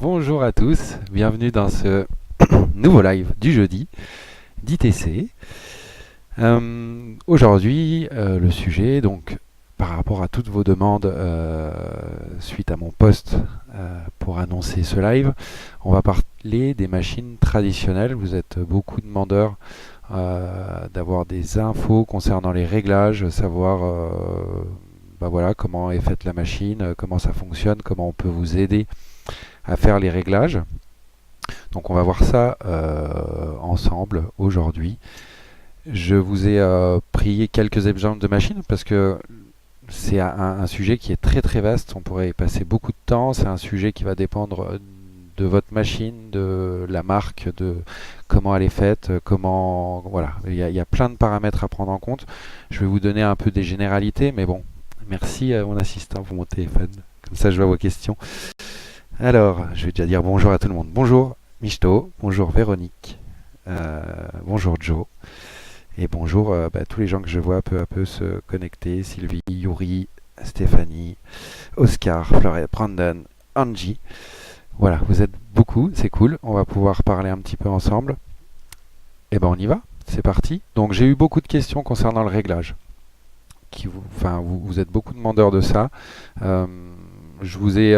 Bonjour à tous, bienvenue dans ce nouveau live du jeudi d'ITC. Aujourd'hui, le sujet, donc par rapport à toutes vos demandes suite à mon post pour annoncer ce live, on va parler des machines traditionnelles. Vous êtes beaucoup demandeurs d'avoir des infos concernant les réglages, savoir voilà, comment est faite la machine, comment ça fonctionne, comment on peut vous aider à faire les réglages. Donc on va voir ça ensemble aujourd'hui. Je vous ai pris quelques exemples de machines parce que c'est un sujet qui est très très vaste. On pourrait y passer beaucoup de temps. C'est un sujet qui va dépendre de votre machine, de la marque, de comment elle est faite, comment voilà. Il y a plein de paramètres à prendre en compte. Je vais vous donner un peu des généralités, mais bon, merci à mon assistant pour mon téléphone. Comme ça, je vois vos questions. Alors, je vais déjà dire bonjour à tout le monde. Bonjour Michto, bonjour Véronique, bonjour Joe, et bonjour tous les gens que je vois peu à peu se connecter. Sylvie, Yuri, Stéphanie, Oscar, Fleurette, Brandon, Angie. Voilà, vous êtes beaucoup, c'est cool. On va pouvoir parler un petit peu ensemble. Et ben on y va, c'est parti. Donc j'ai eu beaucoup de questions concernant le réglage. Vous êtes beaucoup demandeurs de ça. Euh, je vous ai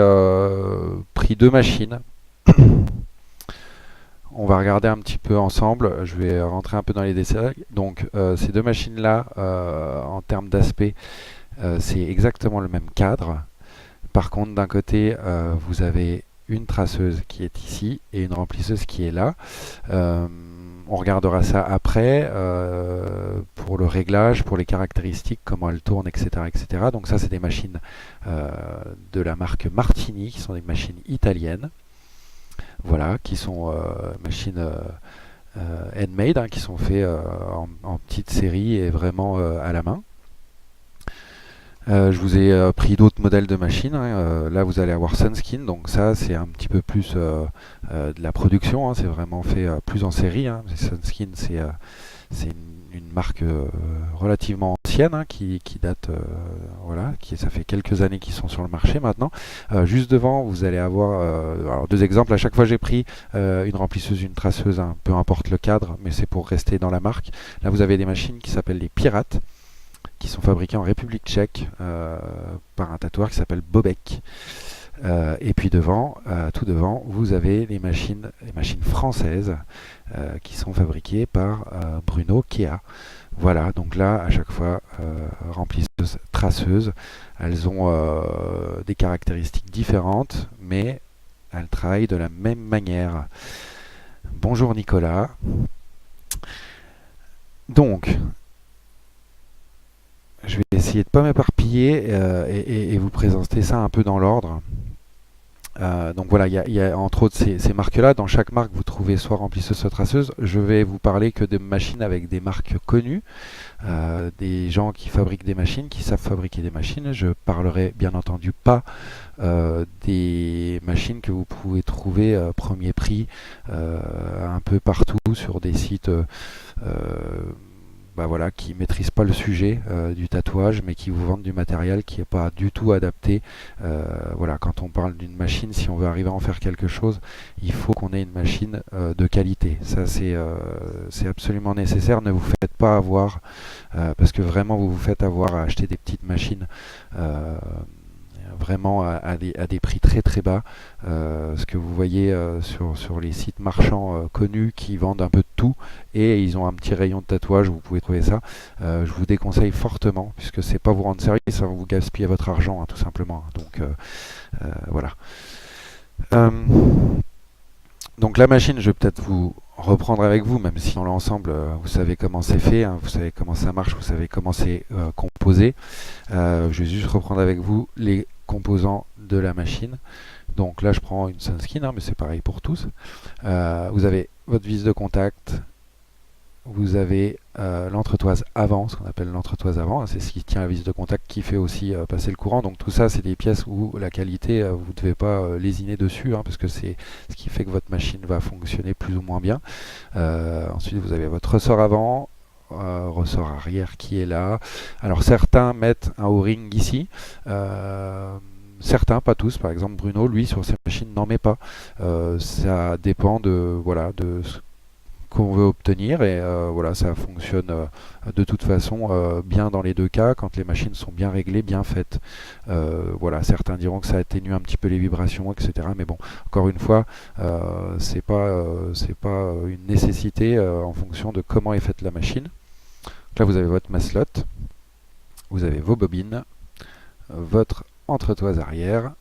pris deux machines. On va regarder un petit peu ensemble. Je vais rentrer un peu dans les détails. Donc, ces deux machines-là, en termes d'aspect, c'est exactement le même cadre. Par contre, d'un côté, vous avez une traceuse qui est ici et une remplisseuse qui est là. On regardera ça après pour le réglage, pour les caractéristiques, comment elles tournent, etc., etc. Donc ça, c'est des machines de la marque Martini, qui sont des machines italiennes. Voilà, qui sont machines handmade, hein, qui sont faites en petite série et vraiment à la main. Je vous ai pris d'autres modèles de machines, hein. Là, vous allez avoir Sunskin, donc ça, c'est un petit peu plus de la production, hein. C'est vraiment fait plus en série, hein. Sunskin, c'est une marque relativement ancienne, hein, qui date, voilà, ça fait quelques années qu'ils sont sur le marché maintenant. Juste devant, vous allez avoir alors deux exemples. À chaque fois, j'ai pris une remplisseuse, une traceuse, hein, peu importe le cadre, mais c'est pour rester dans la marque. Là, vous avez des machines qui s'appellent les Pirates, qui sont fabriquées en République tchèque par un tatoueur qui s'appelle Bobek. Et puis devant, tout devant, vous avez les machines françaises qui sont fabriquées par Bruno Kea. Voilà, donc là, à chaque fois, remplisseuses, traceuses, elles ont des caractéristiques différentes, mais elles travaillent de la même manière. Bonjour Nicolas. Donc, je vais essayer de ne pas m'éparpiller et vous présenter ça un peu dans l'ordre. Donc voilà, il y a entre autres ces marques-là. Dans chaque marque, vous trouvez soit remplisseuse, soit traceuse. Je vais vous parler que de machines avec des marques connues, des gens qui fabriquent des machines, qui savent fabriquer des machines. Je parlerai bien entendu pas des machines que vous pouvez trouver premier prix un peu partout sur des sites voilà, qui ne maîtrisent pas le sujet du tatouage, mais qui vous vendent du matériel qui n'est pas du tout adapté. Voilà, quand on parle d'une machine, si on veut arriver à en faire quelque chose, il faut qu'on ait une machine de qualité. Ça, c'est absolument nécessaire. Ne vous faites pas avoir, parce que vraiment, vous vous faites avoir à acheter des petites machines vraiment à des prix très très bas. Ce que vous voyez sur les sites marchands connus qui vendent un peu de tout, et ils ont un petit rayon de tatouage où vous pouvez trouver ça. Je vous déconseille fortement, puisque c'est pas vous rendre service, ça va vous gaspiller votre argent, hein, tout simplement. Donc voilà. Donc la machine, je vais peut-être vous reprendre avec vous, même si dans l'ensemble, vous savez comment c'est fait, hein, vous savez comment ça marche, vous savez comment c'est composé. Je vais juste reprendre avec vous les composants de la machine. Donc là, je prends une Sunskin, hein, mais c'est pareil pour tous. Vous avez votre vis de contact, vous avez l'entretoise avant, ce qu'on appelle l'entretoise avant, hein, c'est ce qui tient la vis de contact qui fait aussi passer le courant. Donc tout ça, c'est des pièces où la qualité, vous ne devez pas lésiner dessus, hein, parce que c'est ce qui fait que votre machine va fonctionner plus ou moins bien. Ensuite, vous avez votre ressort avant, ressort arrière qui est là. Alors certains mettent un O-ring ici. certains, pas tous. Par exemple, Bruno, lui, sur ses machines, n'en met pas. Ça dépend de, voilà, de ce qu'on veut obtenir et voilà, ça fonctionne de toute façon bien dans les deux cas quand les machines sont bien réglées, bien faites. Voilà, certains diront que ça atténue un petit peu les vibrations, etc. Mais bon, encore une fois, c'est pas une nécessité en fonction de comment est faite la machine. Donc là, vous avez votre maslot, vous avez vos bobines, votre entretoise arrière,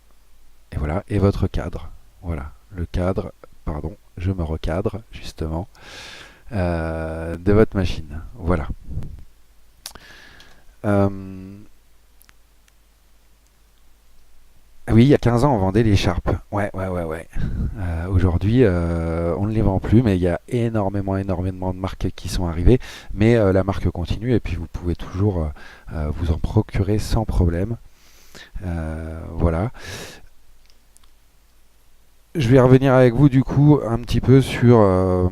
et voilà, et votre cadre. Voilà, le cadre, pardon, je me recadre justement de votre machine. Voilà. Oui, il y a 15 ans, on vendait des Sharp. Ouais, ouais, ouais, ouais. Aujourd'hui, on ne les vend plus, mais il y a énormément, énormément de marques qui sont arrivées. Mais la marque continue et puis vous pouvez toujours vous en procurer sans problème. Voilà. Je vais revenir avec vous du coup un petit peu sur en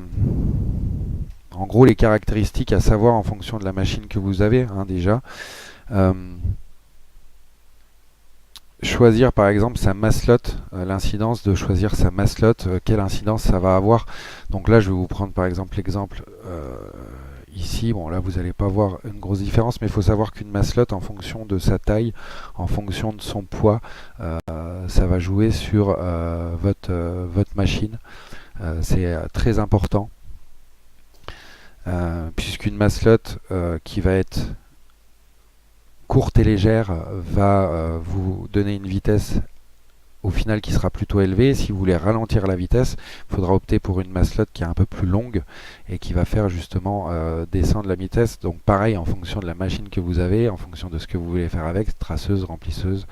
gros les caractéristiques à savoir en fonction de la machine que vous avez hein, déjà. Euh, Choisir par exemple sa maslot, l'incidence de choisir sa maslot, quelle incidence ça va avoir. Donc là je vais vous prendre par exemple l'exemple ici, bon là vous n'allez pas voir une grosse différence, mais il faut savoir qu'une maslot en fonction de sa taille, en fonction de son poids, ça va jouer sur votre machine. C'est très important, puisqu'une maslot qui va être courte et légère va vous donner une vitesse au final qui sera plutôt élevée. Si vous voulez ralentir la vitesse, il faudra opter pour une maslot qui est un peu plus longue et qui va faire justement descendre la vitesse. Donc pareil, en fonction de la machine que vous avez, en fonction de ce que vous voulez faire avec, traceuse, remplisseuse,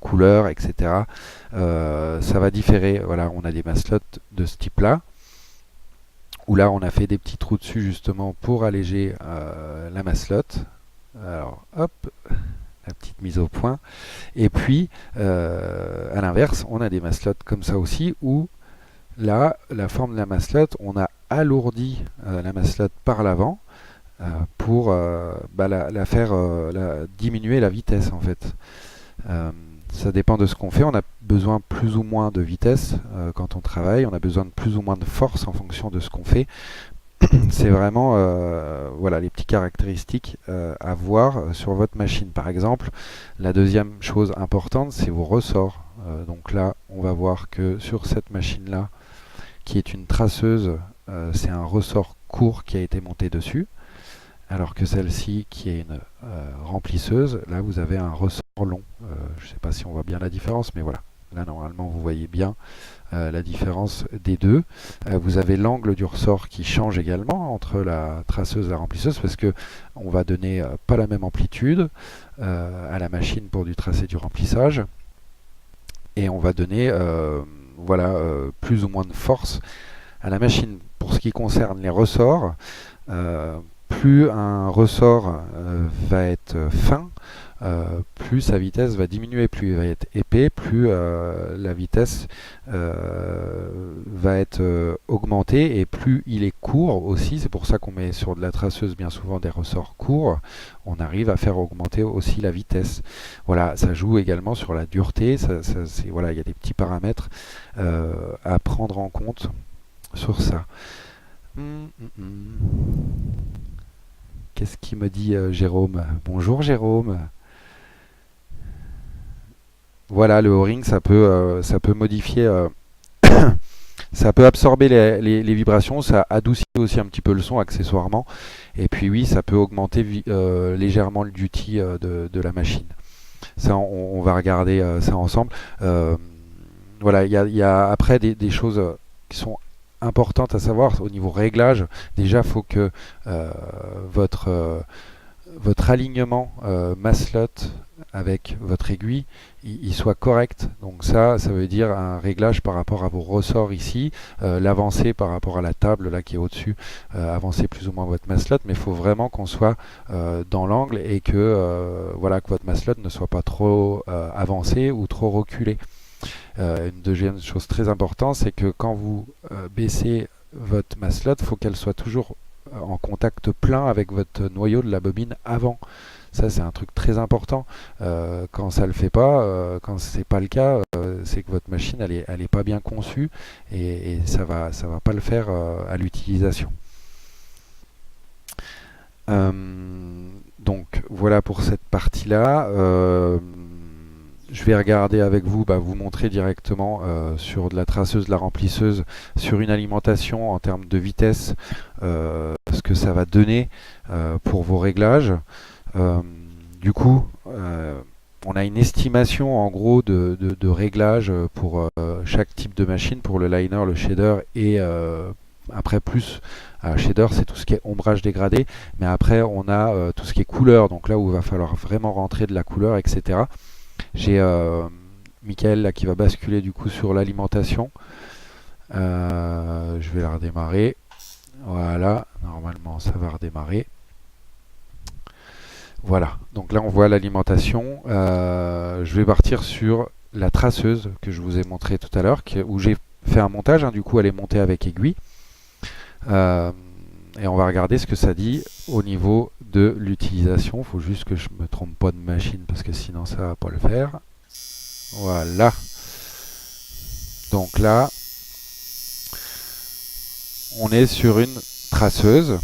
couleur, etc. Ça va différer. Voilà, on a des maslots de ce type-là, où là on a fait des petits trous dessus justement pour alléger la maslot. Alors hop, la petite mise au point. Et puis à l'inverse, on a des maslots comme ça aussi, où là, la forme de la maslot, on a alourdi la maslot par l'avant pour la faire diminuer la vitesse en fait. Ça dépend de ce qu'on fait. On a besoin plus ou moins de vitesse quand on travaille. On a besoin de plus ou moins de force en fonction de ce qu'on fait. C'est vraiment voilà, les petites caractéristiques à voir sur votre machine. Par exemple, la deuxième chose importante, c'est vos ressorts. Donc là, on va voir que sur cette machine-là, qui est une traceuse, c'est un ressort court qui a été monté dessus. Alors que celle-ci, qui est une remplisseuse, là vous avez un ressort long. Je ne sais pas si on voit bien la différence, mais voilà. Là, normalement, vous voyez bien la différence des deux. Vous avez l'angle du ressort qui change également entre la traceuse et la remplisseuse, parce que on va donner pas la même amplitude à la machine pour du tracé et du remplissage. Et on va donner voilà, plus ou moins de force à la machine. Pour ce qui concerne les ressorts, plus un ressort va être fin, plus sa vitesse va diminuer, plus il va être épais, plus la vitesse va être augmentée, et plus il est court aussi. C'est pour ça qu'on met sur de la traceuse bien souvent des ressorts courts. On arrive à faire augmenter aussi la vitesse. Voilà, ça joue également sur la dureté. Voilà, il y a des petits paramètres à prendre en compte sur ça. Qu'est-ce qu'il me dit Jérôme? Bonjour Jérôme. Voilà, le O-ring, ça peut modifier, ça peut absorber les vibrations, ça adoucit aussi un petit peu le son accessoirement. Et puis oui, ça peut augmenter légèrement le duty de la machine. Ça, on va regarder ça ensemble. Voilà, il y a après des choses qui sont importantes à savoir au niveau réglage. Déjà, il faut que votre alignement maslot avec votre aiguille il soit correct. Donc ça veut dire un réglage par rapport à vos ressorts ici, l'avancée par rapport à la table là qui est au-dessus, avancer plus ou moins votre maslot, mais il faut vraiment qu'on soit dans l'angle et que voilà, que votre maslot ne soit pas trop avancé ou trop reculé. Une deuxième chose très importante, c'est que quand vous baissez votre maslot, il faut qu'elle soit toujours en contact plein avec votre noyau de la bobine avant. Ça, c'est un truc très important. Quand ça le fait pas, quand c'est pas le cas, c'est que votre machine, elle est pas bien conçue et ça va pas le faire à l'utilisation. Donc voilà pour cette partie-là. Je vais regarder avec vous, vous montrer directement sur de la traceuse, de la remplisseuse, sur une alimentation en termes de vitesse, ce que ça va donner pour vos réglages. Du coup, on a une estimation en gros de réglage pour chaque type de machine, pour le liner, le shader et après plus. Shader, c'est tout ce qui est ombrage dégradé, mais après on a tout ce qui est couleur, donc là où il va falloir vraiment rentrer de la couleur, etc. J'ai Michael là qui va basculer du coup sur l'alimentation. Je vais la redémarrer. Voilà, normalement ça va redémarrer. Voilà, donc là on voit l'alimentation. Je vais partir sur la traceuse que je vous ai montré tout à l'heure, où j'ai fait un montage, du coup elle est montée avec aiguille. Et on va regarder ce que ça dit au niveau de l'utilisation. Il faut juste que je me trompe pas de machine parce que sinon ça va pas le faire. Voilà. Donc là, on est sur une traceuse.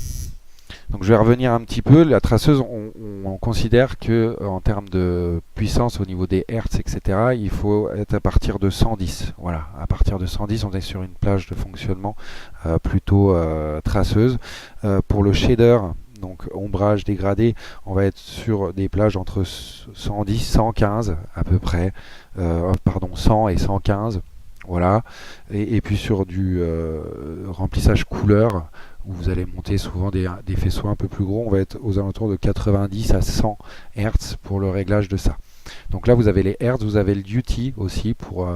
Donc je vais revenir un petit peu. La traceuse, on considère que en termes de puissance au niveau des hertz, etc., il faut être à partir de 110. Voilà, à partir de 110, on est sur une plage de fonctionnement plutôt traceuse. Pour le shader, donc ombrage dégradé, on va être sur des plages entre 110, 115 à peu près. Pardon, 100 et 115. Voilà. Et puis sur du remplissage couleur, où vous allez monter souvent des faisceaux un peu plus gros, on va être aux alentours de 90 à 100 Hz pour le réglage de ça. Donc là vous avez les Hz, vous avez le duty aussi pour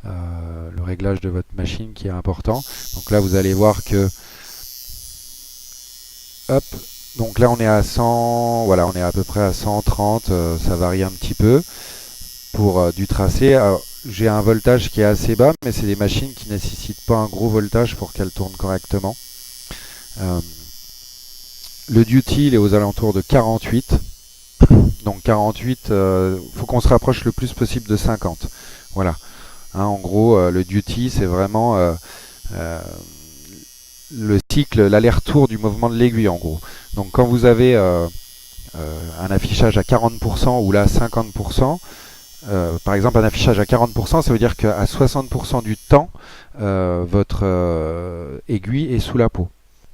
le réglage de votre machine qui est important. Donc là vous allez voir que hop, donc là on est à 100, voilà, on est à peu près à 130, ça varie un petit peu pour du tracé. Alors, j'ai un voltage qui est assez bas, mais c'est des machines qui ne nécessitent pas un gros voltage pour qu'elles tournent correctement. Le duty, il est aux alentours de 48. Donc 48, faut qu'on se rapproche le plus possible de 50. Voilà. En gros, le duty, c'est vraiment le cycle, l'aller-retour du mouvement de l'aiguille, en gros. Donc quand vous avez un affichage à 40% ou là 50%, par exemple un affichage à 40%, ça veut dire qu'à 60% du temps, votre aiguille est sous la peau.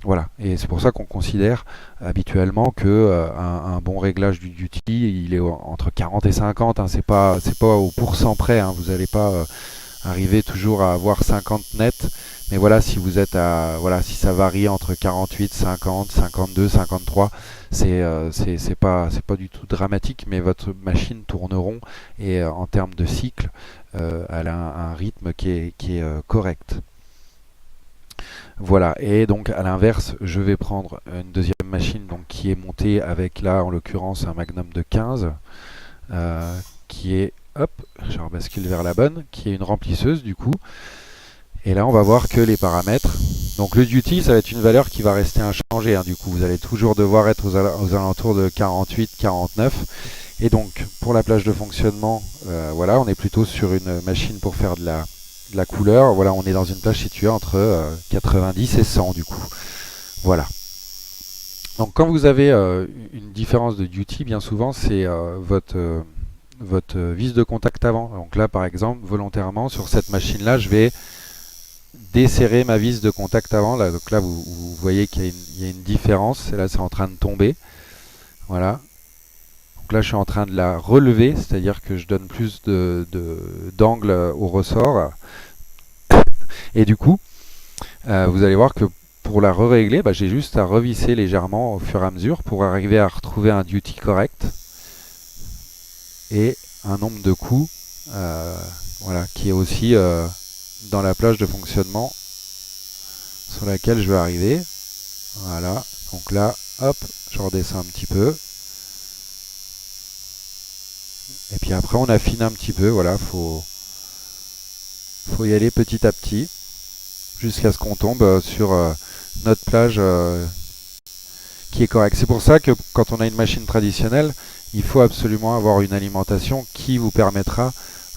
Voilà, et c'est pour ça qu'on considère habituellement que un bon réglage du duty, il est entre 40 et 50, c'est pas au pourcent près, vous n'allez pas arriver toujours à avoir 50 net, mais voilà, si vous êtes à, voilà, si ça varie entre 48, 50, 52, 53, c'est pas du tout dramatique, mais votre machine tourne rond et en termes de cycle, elle a un rythme qui est correct. Voilà, et donc à l'inverse, je vais prendre une deuxième machine donc, qui est montée avec là en l'occurrence un Magnum de 15 qui est, hop, je rebascule vers la bonne, qui est une remplisseuse du coup. Et là on va voir que les paramètres, donc le duty ça va être une valeur qui va rester inchangée, du coup vous allez toujours devoir être aux alentours de 48, 49. Et donc pour la plage de fonctionnement, voilà, on est plutôt sur une machine pour faire de la couleur. Voilà, on est dans une plage située entre 90 et 100 du coup. Voilà. Donc quand vous avez une différence de duty, bien souvent c'est votre vis de contact avant. Donc là par exemple, volontairement sur cette machine là, je vais desserrer ma vis de contact avant. Là, donc là vous voyez qu'il y a une différence, et là c'est en train de tomber. Voilà. Donc là je suis en train de la relever, c'est-à-dire que je donne plus d'angle au ressort. Et du coup, vous allez voir que pour la régler, j'ai juste à revisser légèrement au fur et à mesure pour arriver à retrouver un duty correct et un nombre de coups voilà, qui est aussi dans la plage de fonctionnement sur laquelle je vais arriver. Voilà, donc là, hop, je redescends un petit peu. Et puis après, on affine un petit peu. Voilà, faut y aller petit à petit jusqu'à ce qu'on tombe sur notre plage qui est correct. C'est pour ça que quand on a une machine traditionnelle, il faut absolument avoir une alimentation qui vous permettra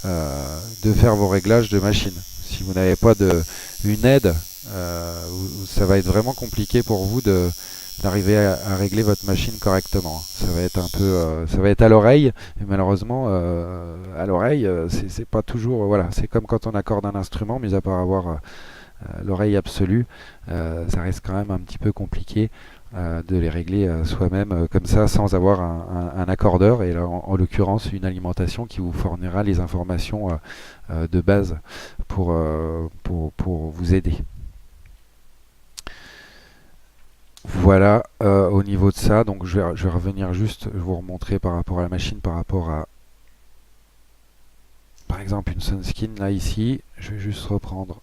de faire vos réglages de machine. Si vous n'avez pas une aide, ça va être vraiment compliqué pour vous d'arriver à régler votre machine correctement. Ça va être un peu, ça va être à l'oreille, mais malheureusement, à l'oreille, c'est pas toujours, voilà, c'est comme quand on accorde un instrument, mis à part avoir l'oreille absolue, ça reste quand même un petit peu compliqué de les régler soi-même comme ça sans avoir un accordeur et là, en l'occurrence une alimentation qui vous fournira les informations de base pour vous aider. Voilà au niveau de ça, donc je vais revenir juste, je vais vous remontrer par rapport à la machine, par rapport à par exemple une Sunskin là ici, je vais juste reprendre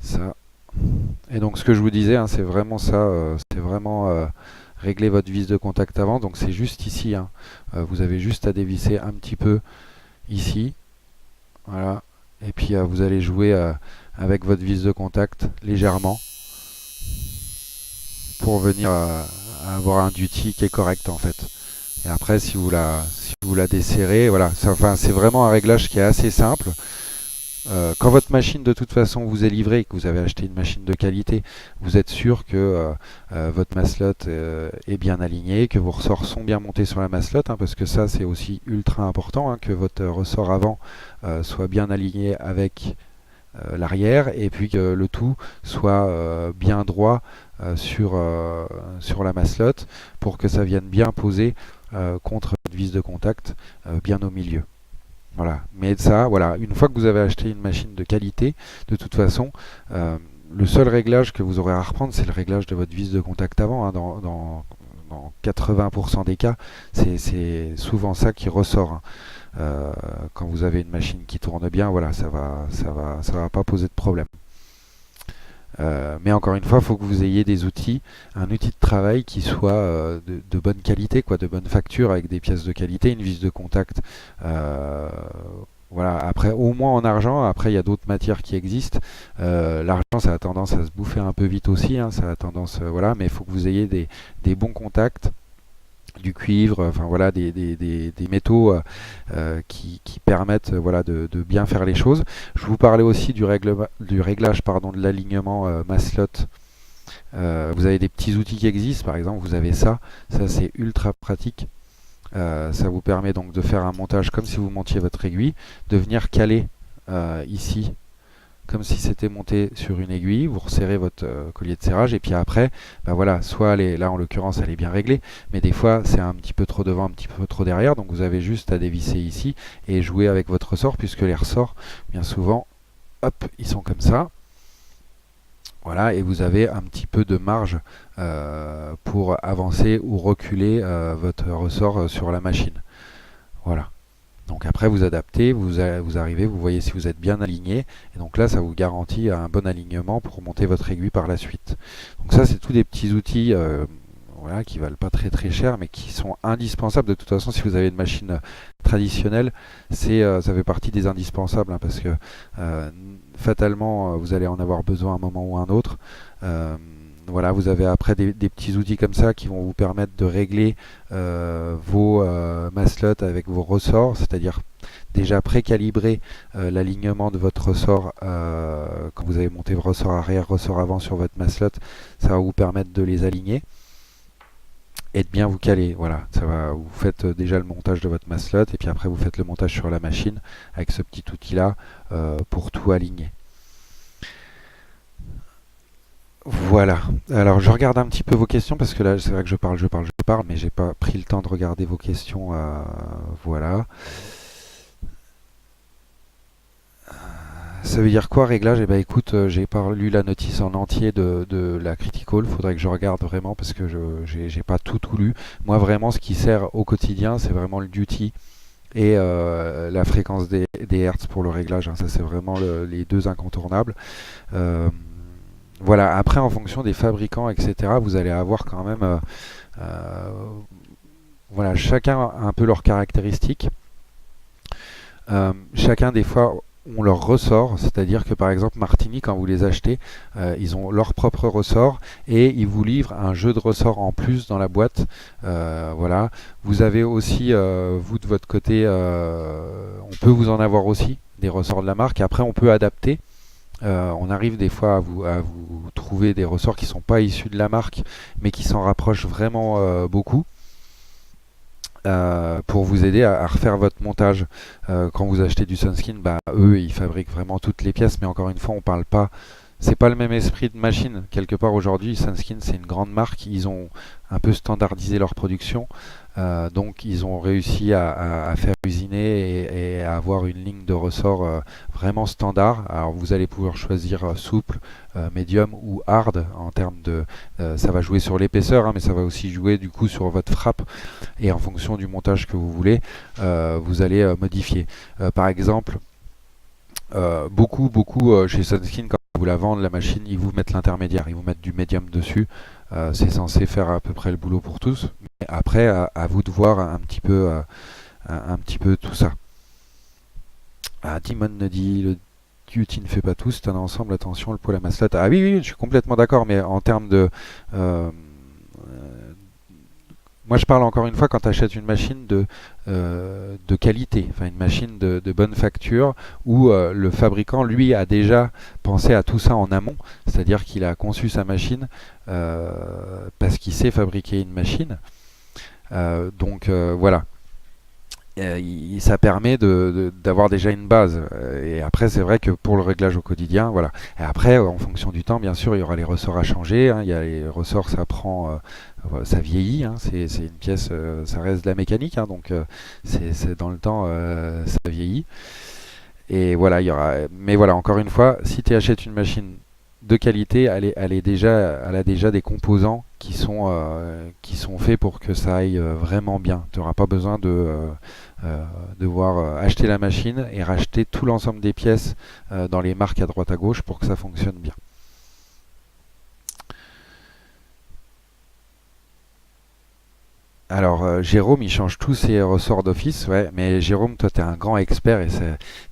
ça. Et donc ce que je vous disais, hein, c'est vraiment ça, c'est vraiment régler votre vis de contact avant, donc c'est juste ici, hein. Vous avez juste à dévisser un petit peu ici, voilà, et puis vous allez jouer avec votre vis de contact légèrement pour venir à avoir un duty qui est correct en fait. Et après si vous la desserrez, voilà, enfin, c'est vraiment un réglage qui est assez simple. Quand votre machine de toute façon vous est livrée, que vous avez acheté une machine de qualité, vous êtes sûr que votre maslotte est bien alignée, que vos ressorts sont bien montés sur la maslotte, hein, parce que ça c'est aussi ultra important, hein, que votre ressort avant soit bien aligné avec l'arrière et puis que le tout soit bien droit sur la maslotte pour que ça vienne bien poser contre votre vis de contact bien au milieu. Voilà. Mais ça, voilà, une fois que vous avez acheté une machine de qualité, de toute façon, le seul réglage que vous aurez à reprendre, c'est le réglage de votre vis de contact avant, hein, dans 80% des cas, c'est souvent ça qui ressort, hein. Quand vous avez une machine qui tourne bien, voilà, ça va pas poser de problème. Mais encore une fois, il faut que vous ayez des outils, un outil de travail qui soit de bonne qualité, quoi, de bonne facture, avec des pièces de qualité, une vis de contact. Voilà. Après, au moins en argent. Après, il y a d'autres matières qui existent. L'argent, ça a tendance à se bouffer un peu vite aussi, hein, ça a tendance, voilà. Mais il faut que vous ayez des bons contacts, du cuivre, enfin voilà, des métaux qui permettent voilà, de bien faire les choses. Je vous parlais aussi du réglage pardon, de l'alignement Maslot. Vous avez des petits outils qui existent, par exemple vous avez ça c'est ultra pratique. Ça vous permet donc de faire un montage comme si vous montiez votre aiguille, de venir caler ici comme si c'était monté sur une aiguille, vous resserrez votre collier de serrage et puis après, bah voilà, soit là en l'occurrence elle est bien réglée, mais des fois c'est un petit peu trop devant, un petit peu trop derrière, donc vous avez juste à dévisser ici et jouer avec votre ressort puisque les ressorts, bien souvent, hop, ils sont comme ça. Voilà, et vous avez un petit peu de marge pour avancer ou reculer votre ressort sur la machine. Voilà. Donc après vous adaptez, vous arrivez, vous voyez si vous êtes bien aligné, et donc là ça vous garantit un bon alignement pour monter votre aiguille par la suite. Donc ça c'est tous des petits outils voilà, qui valent pas très très cher, mais qui sont indispensables. De toute façon, si vous avez une machine traditionnelle, ça fait partie des indispensables, hein, parce que fatalement vous allez en avoir besoin à un moment ou à un autre. Voilà, vous avez après des petits outils comme ça qui vont vous permettre de régler vos maslots avec vos ressorts, c'est-à-dire déjà précalibrer l'alignement de votre ressort quand vous avez monté vos ressorts arrière, ressort avant sur votre maslot, ça va vous permettre de les aligner et de bien vous caler. Voilà, vous faites déjà le montage de votre maslot et puis après vous faites le montage sur la machine avec ce petit outil-là pour tout aligner. Voilà. Alors je regarde un petit peu vos questions parce que là c'est vrai que je parle, mais j'ai pas pris le temps de regarder vos questions. Voilà. Ça veut dire quoi réglage? Eh ben écoute, j'ai pas lu la notice en entier de la Critical. Faudrait que je regarde vraiment parce que j'ai pas tout lu. Moi vraiment ce qui sert au quotidien c'est vraiment le duty et la fréquence des hertz pour le réglage, hein. Ça c'est vraiment les deux incontournables. Voilà, après en fonction des fabricants, etc., vous allez avoir quand même, voilà, chacun a un peu leurs caractéristiques. Chacun des fois ont leur ressort, c'est-à-dire que par exemple Martini, quand vous les achetez, ils ont leur propre ressort et ils vous livrent un jeu de ressorts en plus dans la boîte. Voilà. Vous avez aussi, vous de votre côté, on peut vous en avoir aussi des ressorts de la marque. Après, on peut adapter. On arrive des fois à vous trouver des ressorts qui ne sont pas issus de la marque, mais qui s'en rapprochent vraiment beaucoup. Pour vous aider à refaire votre montage. Quand vous achetez du Sunskin, bah, eux, ils fabriquent vraiment toutes les pièces, mais encore une fois, on parle pas. C'est pas le même esprit de machine. Quelque part aujourd'hui, Sunskin, c'est une grande marque. Ils ont un peu standardisé leur production. Donc ils ont réussi à faire usiner et à avoir une ligne de ressort vraiment standard. Alors vous allez pouvoir choisir souple, médium ou hard en termes de... ça va jouer sur l'épaisseur, hein, mais ça va aussi jouer du coup sur votre frappe. Et en fonction du montage que vous voulez, vous allez modifier. Par exemple, beaucoup chez Sunskin, quand vous la vendent, la machine, ils vous mettent l'intermédiaire, ils vous mettent du médium dessus. C'est censé faire à peu près le boulot pour tous. Mais après, à vous de voir un petit peu tout ça. Ah, Timon ne dit le duty ne fait pas tout, c'est un ensemble, attention, le poids, la masselotte. Ah oui, oui, je suis complètement d'accord, mais en termes de... euh, moi, je parle encore une fois quand tu achètes une machine de qualité, enfin une machine de bonne facture, où le fabricant, lui, a déjà pensé à tout ça en amont, c'est-à-dire qu'il a conçu sa machine parce qu'il sait fabriquer une machine. Donc voilà. Ça permet d'avoir déjà une base. Et après, c'est vrai que pour le réglage au quotidien, voilà. Et après, en fonction du temps, bien sûr, il y aura les ressorts à changer, hein. Il y a les ressorts, ça prend, ça vieillit, hein. C'est une pièce, ça reste de la mécanique, hein. Donc c'est dans le temps, ça vieillit. Et voilà, il y aura. Mais voilà, encore une fois, si tu achètes une machine de qualité, elle a déjà des composants qui sont faits pour que ça aille vraiment bien. Tu n'auras pas besoin devoir acheter la machine et racheter tout l'ensemble des pièces dans les marques à droite à gauche pour que ça fonctionne bien. Alors, Jérôme, il change tous ses ressorts d'office, ouais, mais Jérôme, toi, tu es un grand expert et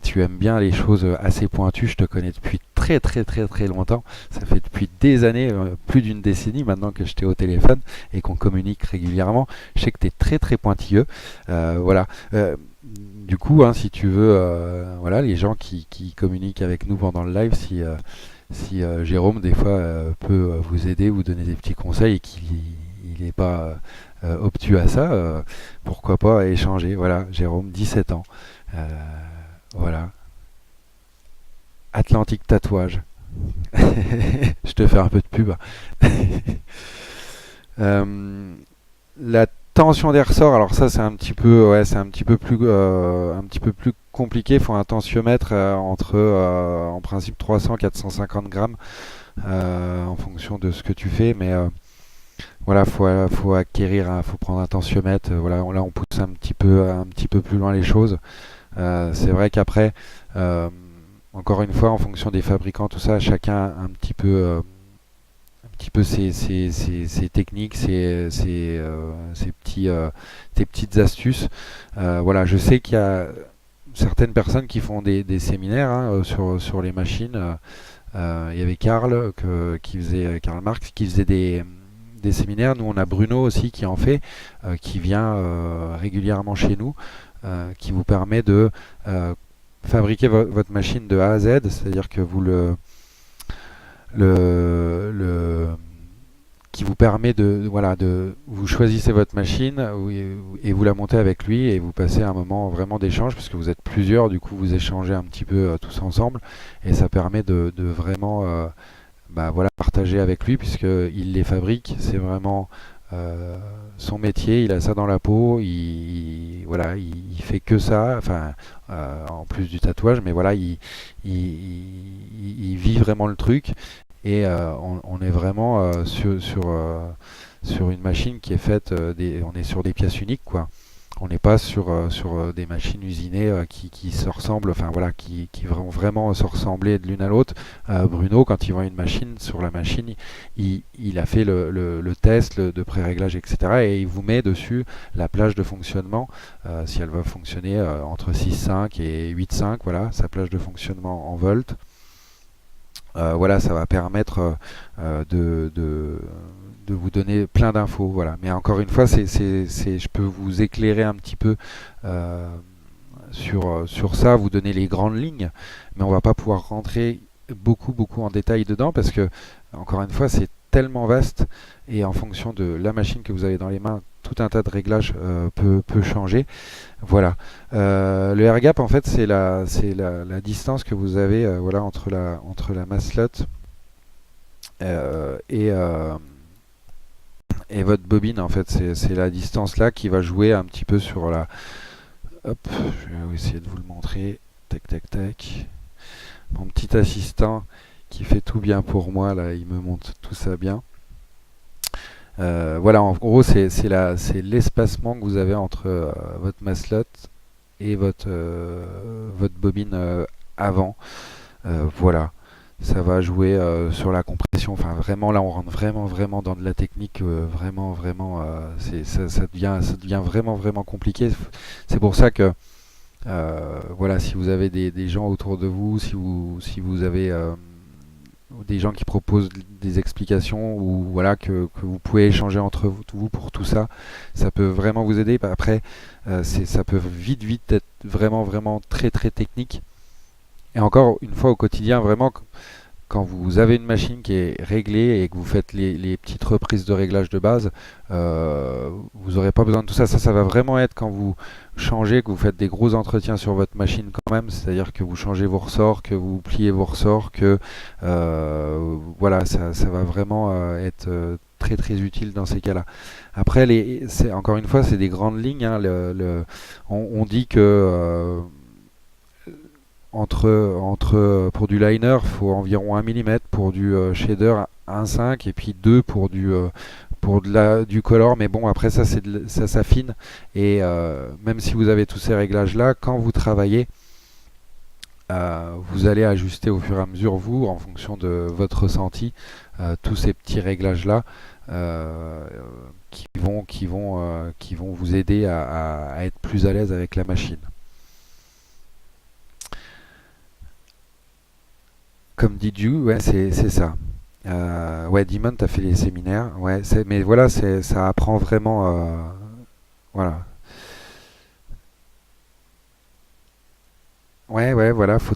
tu aimes bien les choses assez pointues. Je te connais depuis très, très, très, très longtemps. Ça fait depuis des années, plus d'une décennie maintenant que je t'ai au téléphone et qu'on communique régulièrement. Je sais que tu es très, très pointilleux. Voilà. Du coup, hein, si tu veux, voilà, les gens qui communiquent avec nous pendant le live, si Jérôme, des fois, peut vous aider, vous donner des petits conseils et qu'il n'est pas obtus à ça, pourquoi pas échanger. Voilà, Jérôme, 17 ans. Euh, voilà. Atlantique Tatouage. Je te fais un peu de pub. Euh, la tension des ressorts, alors ça c'est un petit peu, ouais, c'est un petit peu plus compliqué. Il faut un tensiomètre entre, en principe, 300-450 grammes en fonction de ce que tu fais, mais voilà, faut acquérir, faut prendre un tensiomètre. Voilà, là on pousse un petit peu plus loin les choses. C'est vrai qu'après, euh, encore une fois, en fonction des fabricants, tout ça, chacun a un petit peu ses techniques, ses petites astuces. Voilà, je sais qu'il y a certaines personnes qui font des séminaires, hein, sur les machines. Il y avait Karl Marx qui faisait des séminaires. Nous, on a Bruno aussi qui en fait, qui vient régulièrement chez nous, qui vous permet de fabriquer votre machine de A à Z, c'est-à-dire que le qui vous permet vous choisissez votre machine et vous la montez avec lui et vous passez un moment vraiment d'échange parce que vous êtes plusieurs, du coup vous échangez un petit peu tous ensemble et ça permet de vraiment voilà, partager avec lui puisqu'il les fabrique, c'est vraiment son métier, il a ça dans la peau, voilà, il fait que ça, enfin en plus du tatouage, mais voilà, il vit vraiment le truc et on est vraiment sur une machine qui est faite, on est sur des pièces uniques quoi. On n'est pas sur des machines usinées qui se ressemblent, enfin voilà, qui vont vraiment se ressembler de l'une à l'autre. Bruno, quand il vend une machine, sur la machine, il a fait le test de pré-réglage, etc. Et il vous met dessus la plage de fonctionnement, si elle va fonctionner entre 6,5 et 8,5, voilà, sa plage de fonctionnement en volts. Voilà, ça va permettre de vous donner plein d'infos. Voilà. Mais encore une fois, je peux vous éclairer un petit peu euh, sur ça, vous donner les grandes lignes, mais on va pas pouvoir rentrer beaucoup en détail dedans parce que, encore une fois, c'est tellement vaste et en fonction de la machine que vous avez dans les mains, tout un tas de réglages peut changer. Voilà. Le air gap, en fait, c'est la distance que vous avez voilà, entre la maslot et votre bobine. En fait, c'est la distance là qui va jouer un petit peu sur la... Hop, je vais essayer de vous le montrer. Tac, tac, tac. Mon petit assistant qui fait tout bien pour moi, là, il me montre tout ça bien. Voilà, en gros, c'est l'espacement que vous avez entre votre maslot et votre bobine avant. Voilà, ça va jouer sur la compression. Enfin, vraiment, là, on rentre vraiment dans de la technique. Vraiment, ça devient vraiment compliqué. C'est pour ça que, voilà, si vous avez des gens autour de vous, si vous avez des gens qui proposent des explications ou voilà que vous pouvez échanger entre vous pour tout ça, ça peut vraiment vous aider. Après, ça peut vite être vraiment très technique. Et encore une fois, au quotidien, vraiment, quand vous avez une machine qui est réglée et que vous faites les petites reprises de réglage de base, vous n'aurez pas besoin de tout ça. Ça va vraiment être quand vous changez, que vous faites des gros entretiens sur votre machine quand même, c'est-à-dire que vous changez vos ressorts, que vous pliez vos ressorts, que voilà, ça va vraiment être très utile dans ces cas-là. Après, encore une fois, c'est des grandes lignes. Hein, on dit que pour du liner, il faut environ 1 mm, pour du shader 1,5 et puis 2 pour du color. Mais bon, après ça, ça s'affine. Et même si vous avez tous ces réglages-là, quand vous travaillez, vous allez ajuster au fur et à mesure, vous, en fonction de votre ressenti, tous ces petits réglages-là qui vont vous aider à être plus à l'aise avec la machine. Comme dit Ju, ouais, c'est ça. Ouais, Dimon, t'as fait les séminaires, ouais, mais voilà, ça apprend vraiment, voilà. Ouais, voilà, faut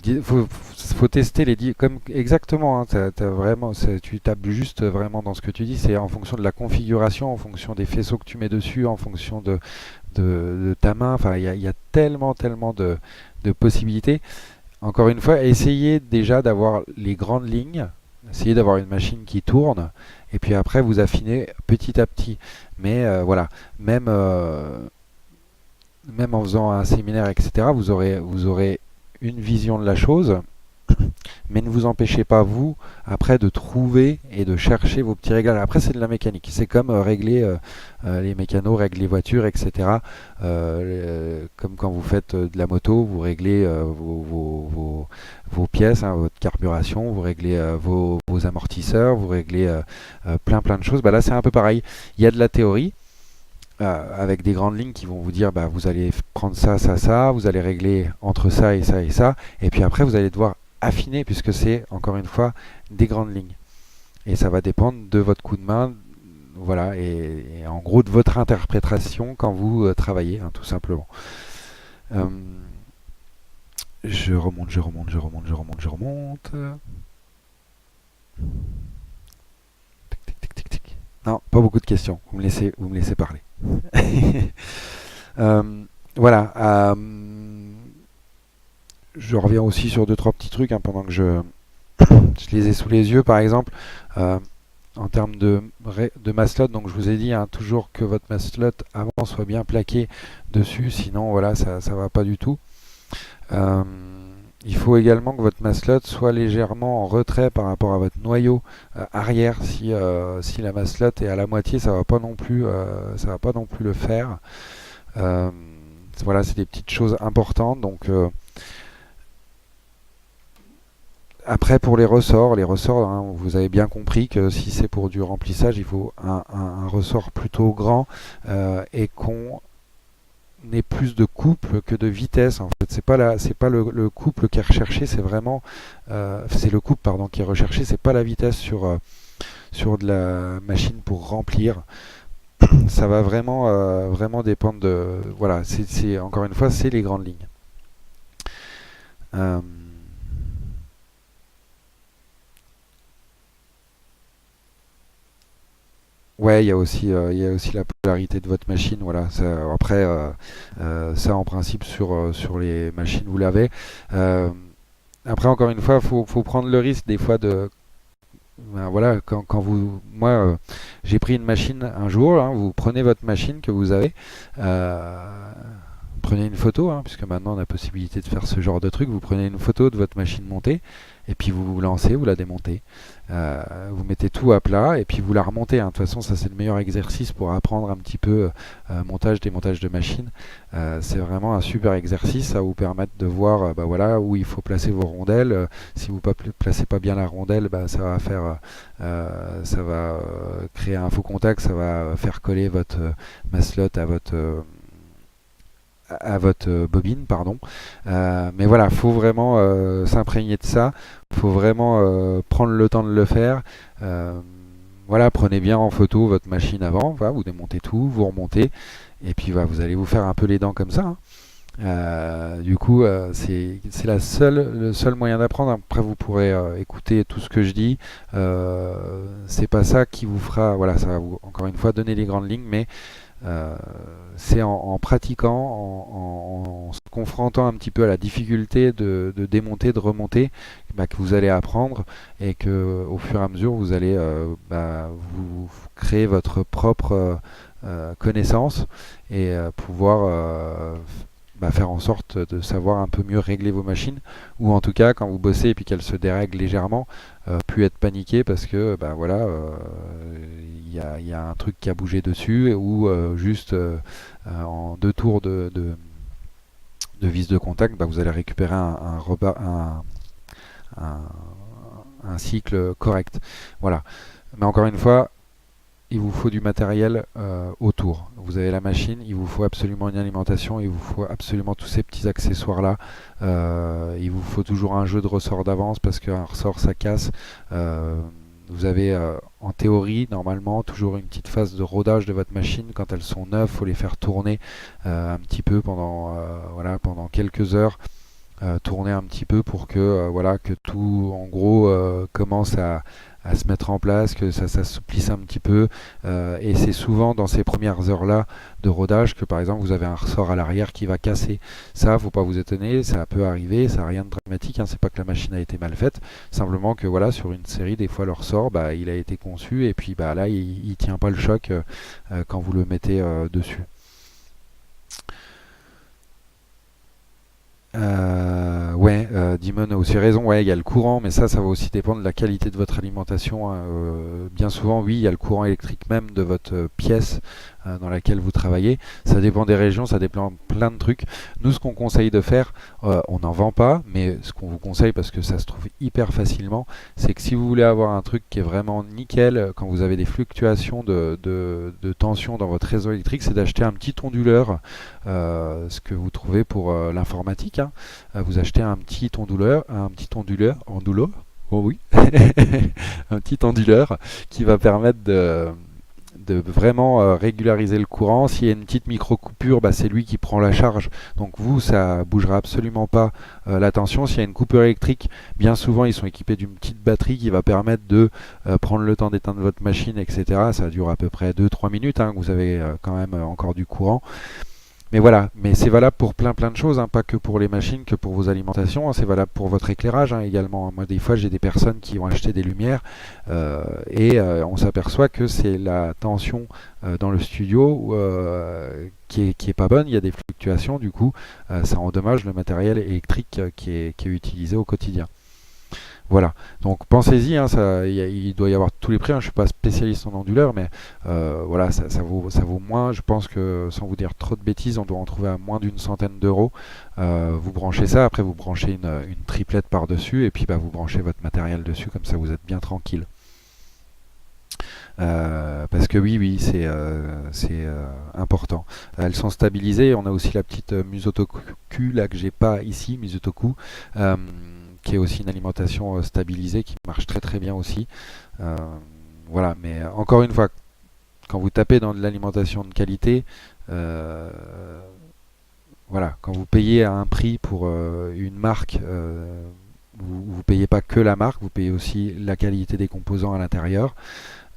tester comme exactement, hein, vraiment, tu tapes juste vraiment dans ce que tu dis, c'est en fonction de la configuration, en fonction des faisceaux que tu mets dessus, en fonction de ta main, enfin, il y a tellement de possibilités. Encore une fois, essayez déjà d'avoir les grandes lignes, essayez d'avoir une machine qui tourne, et puis après vous affinez petit à petit. Mais voilà, même en faisant un séminaire, etc., vous aurez une vision de la chose, mais ne vous empêchez pas, vous, après, de trouver et de chercher vos petits réglages. Après, c'est de la mécanique. C'est comme régler les mécanos, règlent les voitures, etc. Comme quand vous faites de la moto, vous réglez vos pièces, hein, votre carburation, vous réglez vos amortisseurs, vous réglez plein de choses. Bah, là, c'est un peu pareil. Il y a de la théorie. Avec des grandes lignes qui vont vous dire bah, vous allez prendre ça, vous allez régler entre ça et ça, et puis après vous allez devoir affiner puisque c'est encore une fois des grandes lignes. Et ça va dépendre de votre coup de main, voilà, et en gros de votre interprétation quand vous travaillez, hein, tout simplement. Euh, je remonte. Tic, tic. Non, pas beaucoup de questions. Vous me laissez parler. Voilà. Je reviens aussi sur deux trois petits trucs hein, pendant que je les ai sous les yeux. Par exemple, en termes de maslot, donc je vous ai dit hein, toujours que votre maslot avant soit bien plaqué dessus, sinon voilà, ça va pas du tout. Il faut également que votre maslot soit légèrement en retrait par rapport à votre noyau arrière. Si la maslot est à la moitié, ça va pas non plus le faire. Voilà, c'est des petites choses importantes. Donc après, pour les ressorts, hein, vous avez bien compris que si c'est pour du remplissage, il faut un ressort plutôt grand et qu'on ait plus de couple que de vitesse. En fait, c'est pas le couple qui est recherché, c'est vraiment, c'est le couple pardon qui est recherché, c'est pas la vitesse sur de la machine pour remplir. Ça va vraiment, vraiment dépendre de, voilà, encore une fois, c'est les grandes lignes. Euh, Ouais, il y a aussi la polarité de votre machine. Voilà. Après, ça en principe sur les machines, vous l'avez. Euh, Après, encore une fois, faut prendre le risque des fois de, ben voilà, moi, j'ai pris une machine un jour. Hein, vous prenez votre machine que vous avez, euh, prenez une photo, hein, puisque maintenant on a la possibilité de faire ce genre de truc. Vous prenez une photo de votre machine montée, et puis vous vous lancez, vous la démontez. Vous mettez tout à plat, et puis vous la remontez. Hein. De toute façon, ça c'est le meilleur exercice pour apprendre un petit peu montage, démontage de machine. C'est vraiment un super exercice, ça va vous permettre de voir bah, voilà, où il faut placer vos rondelles. Si vous ne placez pas bien la rondelle, bah, ça va faire, ça va créer un faux contact, ça va faire coller votre maslot à votre bobine, pardon. Mais voilà, faut vraiment s'imprégner de ça. Faut vraiment prendre le temps de le faire. Euh, voilà, prenez bien en photo votre machine avant. Voilà, vous démontez tout, vous remontez, et puis voilà, vous allez vous faire un peu les dents comme ça. Hein. Du coup, c'est le seul moyen d'apprendre. Après, vous pourrez écouter tout ce que je dis. C'est pas ça qui vous fera. Voilà, ça va vous encore une fois donner les grandes lignes, mais euh, c'est en pratiquant, en se confrontant un petit peu à la difficulté de démonter, de remonter, bah, que vous allez apprendre et que au fur et à mesure vous allez bah, vous créer votre propre connaissance et pouvoir bah, faire en sorte de savoir un peu mieux régler vos machines ou en tout cas quand vous bossez et puis qu'elles se dérèglent légèrement, plus être paniqué parce que bah, voilà, il y a un truc qui a bougé dessus ou juste en deux tours de vis de contact, bah, vous allez récupérer un, un cycle correct. Voilà. Mais encore une fois, il vous faut du matériel autour. Vous avez la machine, il vous faut absolument une alimentation, il vous faut absolument tous ces petits accessoires-là. Il vous faut toujours un jeu de ressort d'avance parce qu'un ressort ça casse. Vous avez en théorie normalement toujours une petite phase de rodage de votre machine. Quand elles sont neuves, il faut les faire tourner un petit peu voilà, pendant quelques heures. Tourner un petit peu pour que, voilà, que tout en gros commence à se mettre en place, que ça s'assouplisse un petit peu. Et c'est souvent dans ces premières heures-là de rodage que par exemple vous avez un ressort à l'arrière qui va casser. Ça, faut pas vous étonner, ça peut arriver, ça n'a rien de dramatique. Hein, c'est pas que la machine a été mal faite, simplement que voilà, sur une série, des fois le ressort, bah, il a été conçu et puis bah, là, il tient pas le choc quand vous le mettez dessus. Ouais, Dimon a aussi raison. Ouais, il y a le courant, mais ça va aussi dépendre de la qualité de votre alimentation. Hein. Bien souvent, oui, il y a le courant électrique même de votre pièce dans laquelle vous travaillez. Ça dépend des régions, ça dépend plein de trucs. Nous, ce qu'on conseille de faire, on n'en vend pas, mais ce qu'on vous conseille, parce que ça se trouve hyper facilement, c'est que si vous voulez avoir un truc qui est vraiment nickel, quand vous avez des fluctuations de tension dans votre réseau électrique, c'est d'acheter un petit onduleur, ce que vous trouvez pour l'informatique. Hein. Vous achetez un petit onduleur, oh oui, un petit onduleur qui va permettre de vraiment régulariser le courant. S'il y a une petite micro-coupure, bah, c'est lui qui prend la charge. Donc vous, ça bougera absolument pas la tension. S'il y a une coupure électrique, bien souvent, ils sont équipés d'une petite batterie qui va permettre de prendre le temps d'éteindre votre machine, etc. Ça dure à peu près 2-3 minutes, hein, que vous avez quand même encore du courant. Mais voilà, mais c'est valable pour plein de choses, hein, pas que pour les machines, que pour vos alimentations, hein, c'est valable pour votre éclairage hein, également. Moi, des fois, j'ai des personnes qui ont acheté des lumières et on s'aperçoit que c'est la tension dans le studio qui est pas bonne, il y a des fluctuations, du coup, ça endommage le matériel électrique qui est utilisé au quotidien. Voilà, donc pensez-y, hein, il doit y avoir tous les prix, hein, je ne suis pas spécialiste en onduleur, mais voilà, ça vaut moins, je pense que sans vous dire trop de bêtises, on doit en trouver à moins d'une centaine d'euros. Vous branchez ça, après vous branchez une triplette par-dessus, et puis bah, vous branchez votre matériel dessus, comme ça vous êtes bien tranquille. Parce que oui, oui, c'est important. Elles sont stabilisées. On a aussi la petite Musotoku là que j'ai pas ici, Musotoku, euh, qui est aussi une alimentation stabilisée qui marche très très bien aussi. Euh, voilà, mais encore une fois, quand vous tapez dans de l'alimentation de qualité, euh, voilà, quand vous payez à un prix pour une marque, vous ne payez pas que la marque, vous payez aussi la qualité des composants à l'intérieur.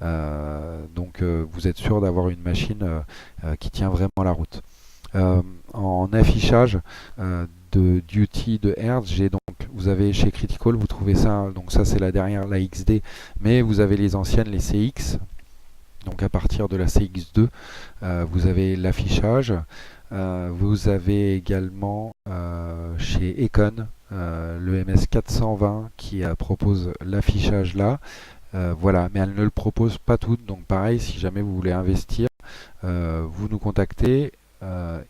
Donc vous êtes sûr d'avoir une machine qui tient vraiment la route. En affichage du outil de Hertz, vous avez chez Critical, vous trouvez ça, donc ça c'est la dernière, la XD, mais vous avez les anciennes, les CX, donc à partir de la CX2, vous avez l'affichage. Vous avez également chez Econ le MS420 qui propose l'affichage là. Voilà, mais elle ne le propose pas toutes, donc pareil, si jamais vous voulez investir, vous nous contactez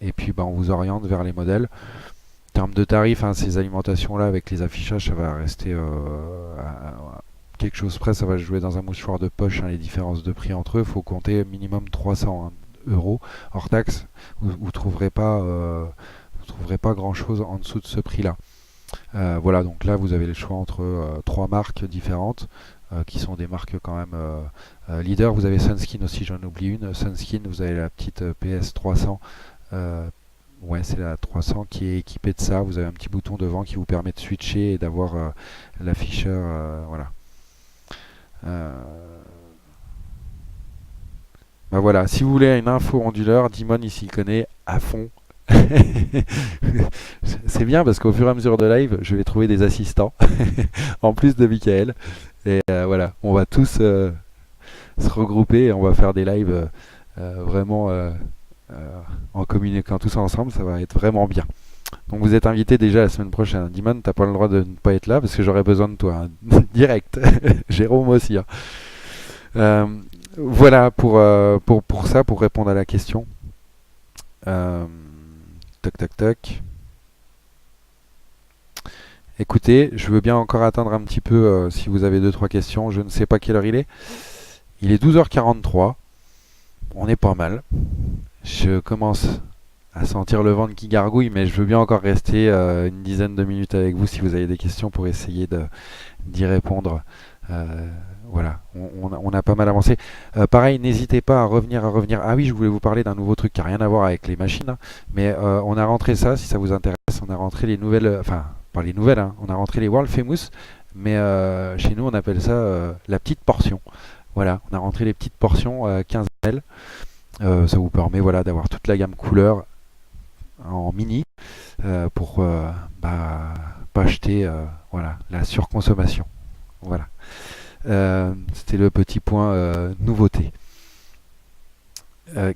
et puis on vous oriente vers les modèles. En termes de tarifs, hein, ces alimentations-là avec les affichages, ça va rester à quelque chose près, ça va jouer dans un mouchoir de poche, hein, les différences de prix entre eux, il faut compter minimum 300 euros hors taxe, vous trouverez pas, grand-chose en dessous de ce prix-là. Voilà, donc là vous avez le choix entre trois marques différentes qui sont des marques quand même leaders. Vous avez Sunskin aussi, j'en oublie une. Sunskin, vous avez la petite PS 300. Ouais, c'est la 300 qui est équipée de ça. Vous avez un petit bouton devant qui vous permet de switcher et d'avoir l'afficheur. Voilà. Euh, Bah voilà, si vous voulez une info onduleur, Dimon ici connaît à fond. C'est bien parce qu'au fur et à mesure de live, je vais trouver des assistants en plus de Michael. Et voilà, on va tous se regrouper et on va faire des lives vraiment en communiquant tous ensemble. Ça va être vraiment bien. Donc vous êtes invité déjà la semaine prochaine. Dimon, t'as pas le droit de ne pas être là parce que j'aurai besoin de toi, hein. Direct. Jérôme aussi, hein. Euh, voilà pour ça, pour répondre à la question. Euh, Toc toc toc. Écoutez, je veux bien encore attendre un petit peu si vous avez deux trois questions. Je ne sais pas quelle heure il est. Il est 12h43. On est pas mal. Je commence à sentir le ventre qui gargouille, mais je veux bien encore rester une dizaine de minutes avec vous si vous avez des questions pour essayer d'y répondre. Euh, voilà, on a pas mal avancé. Pareil, n'hésitez pas à revenir, à revenir. Ah oui, je voulais vous parler d'un nouveau truc qui n'a rien à voir avec les machines, hein, mais on a rentré ça, si ça vous intéresse, on a rentré les nouvelles, enfin, pas les nouvelles, hein, on a rentré les World Famous, mais chez nous on appelle ça la petite portion. Voilà, on a rentré les petites portions 15 ml. Ça vous permet voilà, d'avoir toute la gamme couleur en mini pour pas acheter voilà, la surconsommation. Voilà. C'était le petit point nouveauté.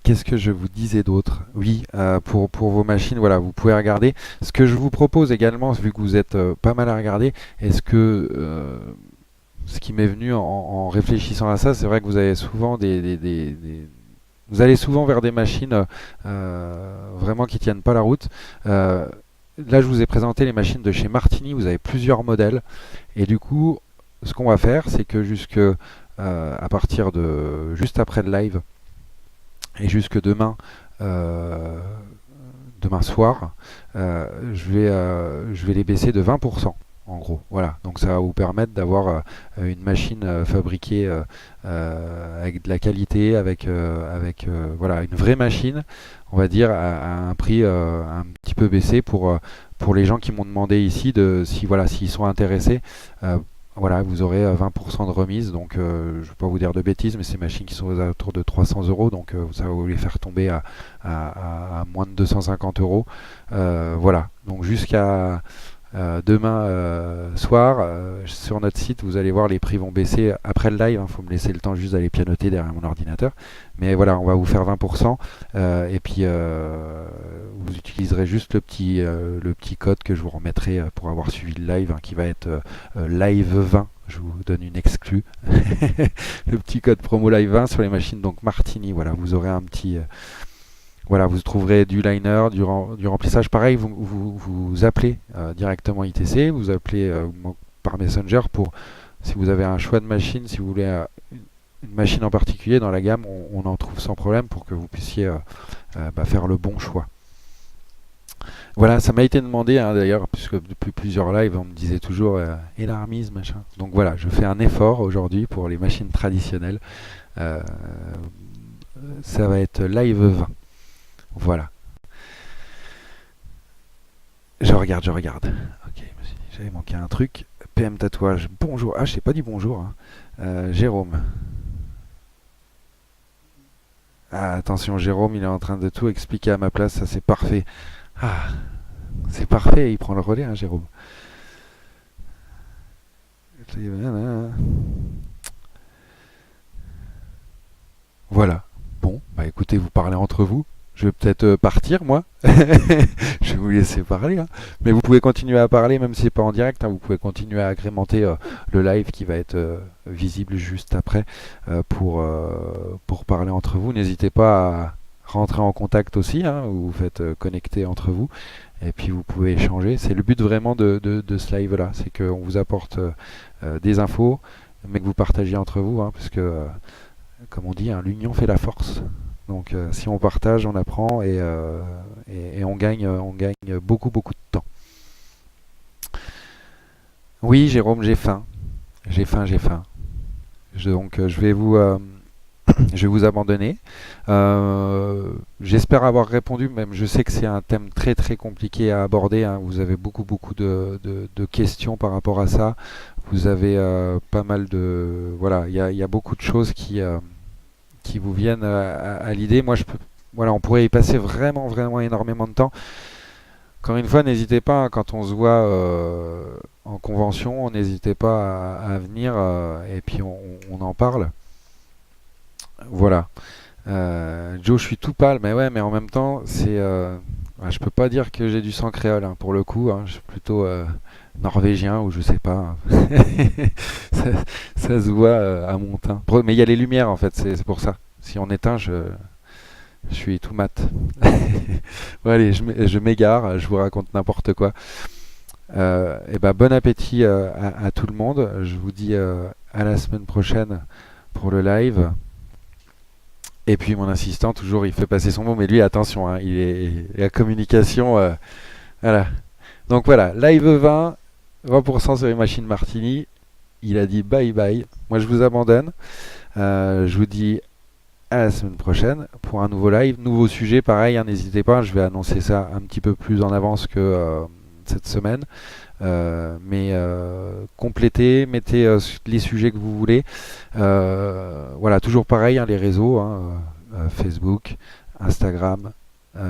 Qu'est-ce que je vous disais d'autre? Oui, pour vos machines, voilà, vous pouvez regarder. Ce que je vous propose également, vu que vous êtes pas mal à regarder, est-ce que ce qui m'est venu en réfléchissant à ça, c'est vrai que vous avez souvent vous allez souvent vers des machines vraiment qui tiennent pas la route. Là, je vous ai présenté les machines de chez Martini. Vous avez plusieurs modèles, et du coup, ce qu'on va faire, c'est que à partir de juste après le live et jusque demain soir, je vais les baisser de 20%. En gros, voilà. Donc ça va vous permettre d'avoir une machine fabriquée avec de la qualité, voilà, une vraie machine, on va dire, à un prix un petit peu baissé pour les gens qui m'ont demandé ici si voilà, s'ils sont intéressés. Voilà, vous aurez 20% de remise, donc je ne vais pas vous dire de bêtises, mais c'est des machines qui sont aux alentours de 300 euros, donc ça va vous les faire tomber à moins de 250 euros. Voilà, donc jusqu'à Demain soir, sur notre site, vous allez voir, les prix vont baisser après le live. Il faut me laisser le temps juste d'aller pianoter derrière mon ordinateur. Mais voilà, on va vous faire 20%. Et puis, vous utiliserez juste le petit code que je vous remettrai pour avoir suivi le live, qui va être live 20. Je vous donne une exclue. Le petit code promo live 20 sur les machines donc Martini. Voilà, vous aurez un petit... voilà, vous trouverez du liner, du remplissage. Pareil, vous appelez directement ITC, vous appelez par Messenger pour, si vous avez un choix de machine, si vous voulez une machine en particulier dans la gamme, on en trouve sans problème pour que vous puissiez faire le bon choix. Voilà, ça m'a été demandé d'ailleurs, puisque depuis plusieurs lives, on me disait toujours élarmise, machin. Donc voilà, je fais un effort aujourd'hui pour les machines traditionnelles. Euh, Ça va être live 20. Voilà. Je regarde. Ok, j'avais manqué un truc. PM tatouage. Bonjour. Ah, je sais pas dit bonjour. Jérôme. Ah, attention, Jérôme, il est en train de tout expliquer à ma place. Ça, c'est parfait. Ah, c'est parfait. Il prend le relais, Jérôme. Voilà. Bon, bah écoutez, vous parlez entre vous. Je vais peut-être partir, moi. Je vais vous laisser parler. Mais vous pouvez continuer à parler, même si c'est pas en direct. Vous pouvez continuer à agrémenter le live qui va être visible juste après pour parler entre vous. N'hésitez pas à rentrer en contact aussi. Vous vous faites connecter entre vous. Et puis vous pouvez échanger. C'est le but vraiment de ce live-là. C'est qu'on vous apporte des infos, mais que vous partagiez entre vous. Parce que, comme on dit, l'union fait la force. Donc si on partage, on apprend et on gagne beaucoup de temps. Oui, Jérôme, j'ai faim. J'ai faim. Donc je vais vous abandonner. J'espère avoir répondu, même je sais que c'est un thème très très compliqué à aborder. Vous avez beaucoup de questions par rapport à ça. Vous avez pas mal de... Voilà, il y a beaucoup de choses qui vous viennent à l'idée. Moi, voilà, on pourrait y passer vraiment énormément de temps. Encore une fois, n'hésitez pas, quand on se voit en convention, n'hésitez pas à venir et puis on en parle. Voilà. Joe, je suis tout pâle, mais ouais, mais en même temps, je peux pas dire que j'ai du sang créole, pour le coup. Je suis plutôt norvégien ou je sais pas. ça, ça se voit à mon teint. Mais il y a les lumières en fait, c'est pour ça. Si on éteint, je suis tout mat. Bon, allez, je m'égare, je vous raconte n'importe quoi. Et ben, bon appétit à tout le monde. Je vous dis à la semaine prochaine pour le live. Et puis mon assistant, toujours, il fait passer son mot, mais lui, attention, il est la communication. Voilà. Donc voilà, live 20, 20% sur les machines Martini. Il a dit bye bye. Moi, je vous abandonne. Je vous dis à la semaine prochaine pour un nouveau live. Nouveau sujet, pareil, n'hésitez pas. Je vais annoncer ça un petit peu plus en avance que cette semaine. Mais complétez, mettez les sujets que vous voulez. Voilà, toujours pareil, les réseaux, Facebook, Instagram,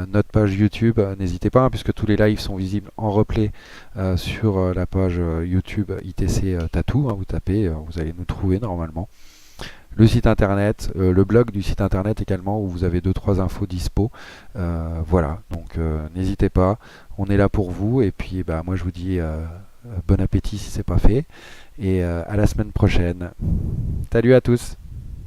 notre page YouTube. N'hésitez pas, puisque tous les lives sont visibles en replay sur la page YouTube ITC Tattoo. Vous tapez, vous allez nous trouver normalement. Le site internet, le blog du site internet également, où vous avez 2-3 infos dispo. Voilà, donc n'hésitez pas, on est là pour vous. Et puis moi je vous dis bon appétit si c'est pas fait. Et à la semaine prochaine. Salut à tous.